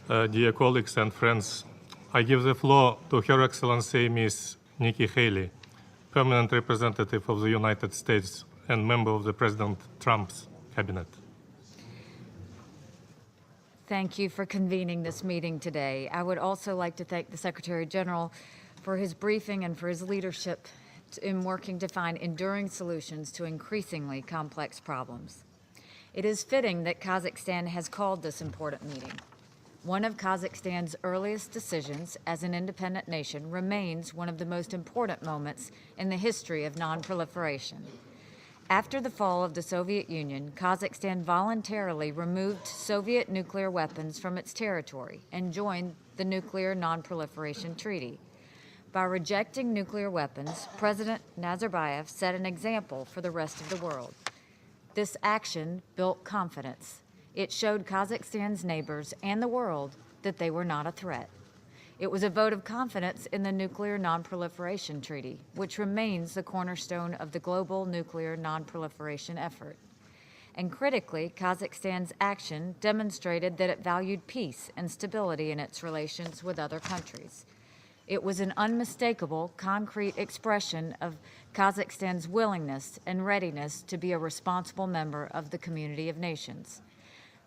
Dear colleagues and friends, I give the floor to Her Excellency Ms. Nikki Haley, Permanent Representative of the United States and member of the President Trump's cabinet. Thank you for convening this meeting today. I would also like to thank the Secretary General for his briefing and for his leadership in working to find enduring solutions to increasingly complex problems. It is fitting that Kazakhstan has called this important meeting. One of Kazakhstan's earliest decisions as an independent nation remains one of the most important moments in the history of non-proliferation. After the fall of the Soviet Union, Kazakhstan voluntarily removed Soviet nuclear weapons from its territory and joined the Nuclear Non-Proliferation Treaty. By rejecting nuclear weapons, President Nazarbayev set an example for the rest of the world. This action built confidence. It showed Kazakhstan's neighbors and the world that they were not a threat. It was a vote of confidence in the Nuclear Non-Proliferation Treaty, which remains the cornerstone of the global nuclear non-proliferation effort. And critically, Kazakhstan's action demonstrated that it valued peace and stability in its relations with other countries. It was an unmistakable, concrete expression of Kazakhstan's willingness and readiness to be a responsible member of the community of nations.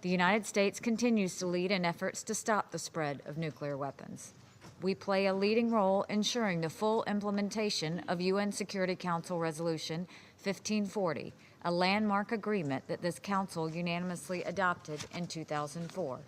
The United States continues to lead in efforts to stop the spread of nuclear weapons. We play a leading role ensuring the full implementation of UN Security Council Resolution 1540, a landmark agreement that this Council unanimously adopted in 2004.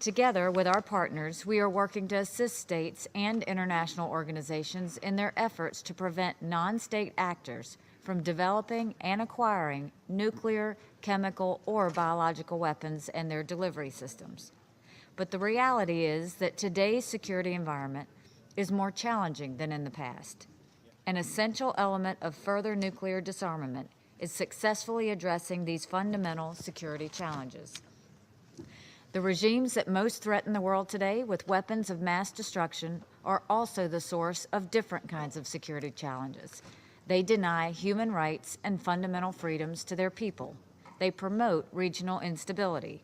Together with our partners, we are working to assist states and international organizations in their efforts to prevent non-state actors from developing and acquiring nuclear, chemical, or biological weapons and their delivery systems. But the reality is that today's security environment is more challenging than in the past. An essential element of further nuclear disarmament is successfully addressing these fundamental security challenges. The regimes that most threaten the world today with weapons of mass destruction are also the source of different kinds of security challenges. They deny human rights and fundamental freedoms to their people. They promote regional instability.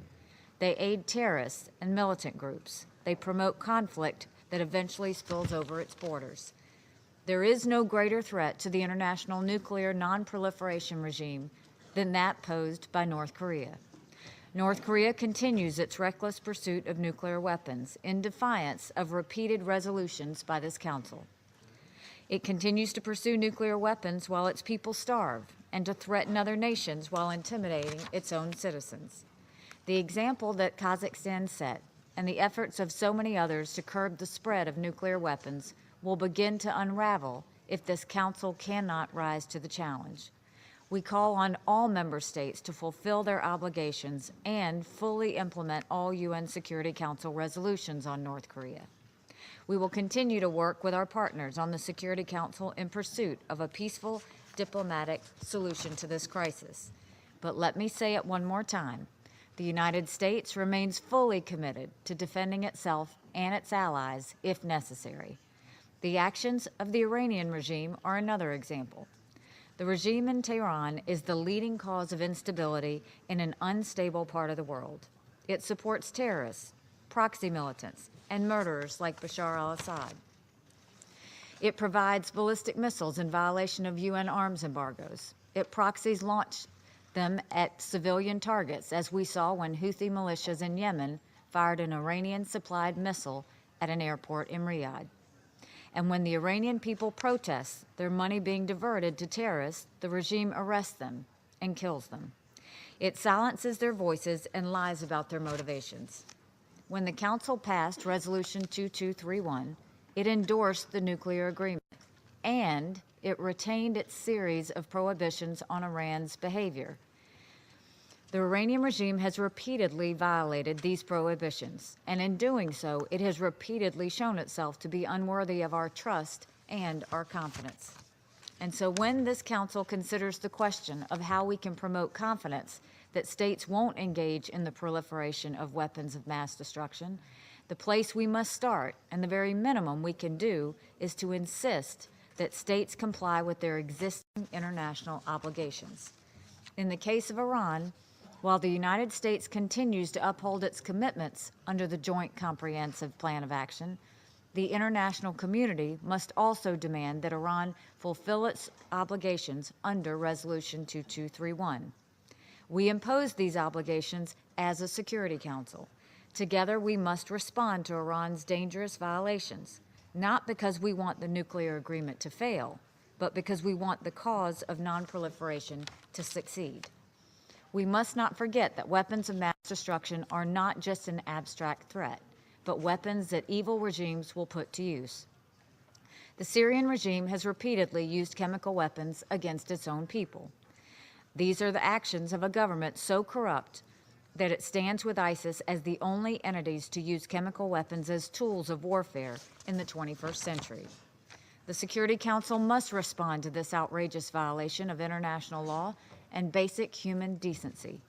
They aid terrorists and militant groups. They promote conflict that eventually spills over its borders. There is no greater threat to the international nuclear non-proliferation regime than that posed by North Korea. North Korea continues its reckless pursuit of nuclear weapons in defiance of repeated resolutions by this Council. It continues to pursue nuclear weapons while its people starve and to threaten other nations while intimidating its own citizens. The example that Kazakhstan set and the efforts of so many others to curb the spread of nuclear weapons will begin to unravel if this Council cannot rise to the challenge. We call on all member states to fulfill their obligations and fully implement all UN Security Council resolutions on North Korea. We will continue to work with our partners on the Security Council in pursuit of a peaceful, diplomatic solution to this crisis. But let me say it one more time. The United States remains fully committed to defending itself and its allies if necessary. The actions of the Iranian regime are another example. The regime in Tehran is the leading cause of instability in an unstable part of the world. It supports terrorists, proxy militants, and murderers like Bashar al-Assad. It provides ballistic missiles in violation of UN arms embargoes. It proxies launch them at civilian targets, as we saw when Houthi militias in Yemen fired an Iranian-supplied missile at an airport in Riyadh. And when the Iranian people protest their money being diverted to terrorists, the regime arrests them and kills them. It silences their voices and lies about their motivations. When the Council passed Resolution 2231, it endorsed the nuclear agreement, and it retained its series of prohibitions on Iran's behavior. The Iranian regime has repeatedly violated these prohibitions, and in doing so, it has repeatedly shown itself to be unworthy of our trust and our confidence. And so when this Council considers the question of how we can promote confidence that states won't engage in the proliferation of weapons of mass destruction, the place we must start, and the very minimum we can do, is to insist that states comply with their existing international obligations. In the case of Iran, While the United States continues to uphold its commitments under the Joint Comprehensive Plan of Action, the international community must also demand that Iran fulfill its obligations under Resolution 2231. We impose these obligations as a Security Council. Together, we must respond to Iran's dangerous violations, not because we want the nuclear agreement to fail, but because we want the cause of non-proliferation to succeed. We must not forget that weapons of mass destruction are not just an abstract threat, but weapons that evil regimes will put to use. The Syrian regime has repeatedly used chemical weapons against its own people. These are the actions of a government so corrupt that it stands with ISIS as the only entities to use chemical weapons as tools of warfare in the 21st century. The Security Council must respond to this outrageous violation of international law and basic human decency.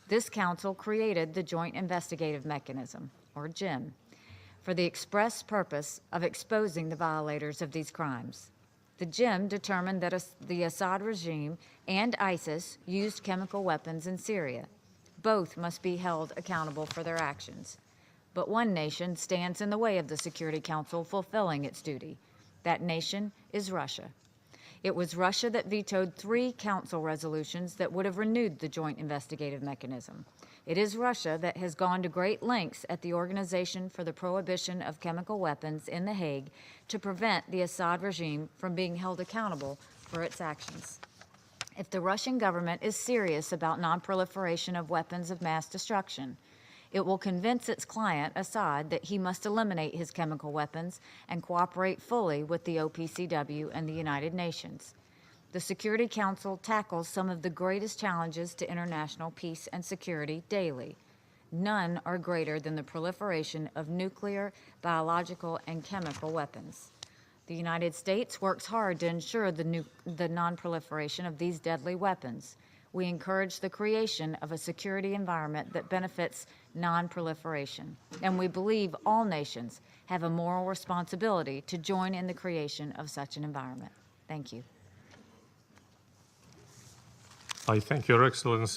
This council created the Joint Investigative Mechanism, or JIM, for the express purpose of exposing the violators of these crimes. The JIM determined that the Assad regime and ISIS used chemical weapons in Syria. Both must be held accountable for their actions. But one nation stands in the way of the Security Council fulfilling its duty. That nation is Russia. It was Russia that vetoed 3 council resolutions that would have renewed the Joint Investigative Mechanism. It is Russia that has gone to great lengths at the Organization for the Prohibition of Chemical Weapons in The Hague to prevent the Assad regime from being held accountable for its actions. If the Russian government is serious about non-proliferation of weapons of mass destruction, it will convince its client, Assad, that he must eliminate his chemical weapons and cooperate fully with the OPCW and the United Nations. The Security Council tackles some of the greatest challenges to international peace and security daily. None are greater than the proliferation of nuclear, biological, and chemical weapons. The United States works hard to ensure the non-proliferation of these deadly weapons. We encourage the creation of a security environment that benefits non-proliferation, and we believe all nations have a moral responsibility to join in the creation of such an environment. Thank you. I thank Your Excellency.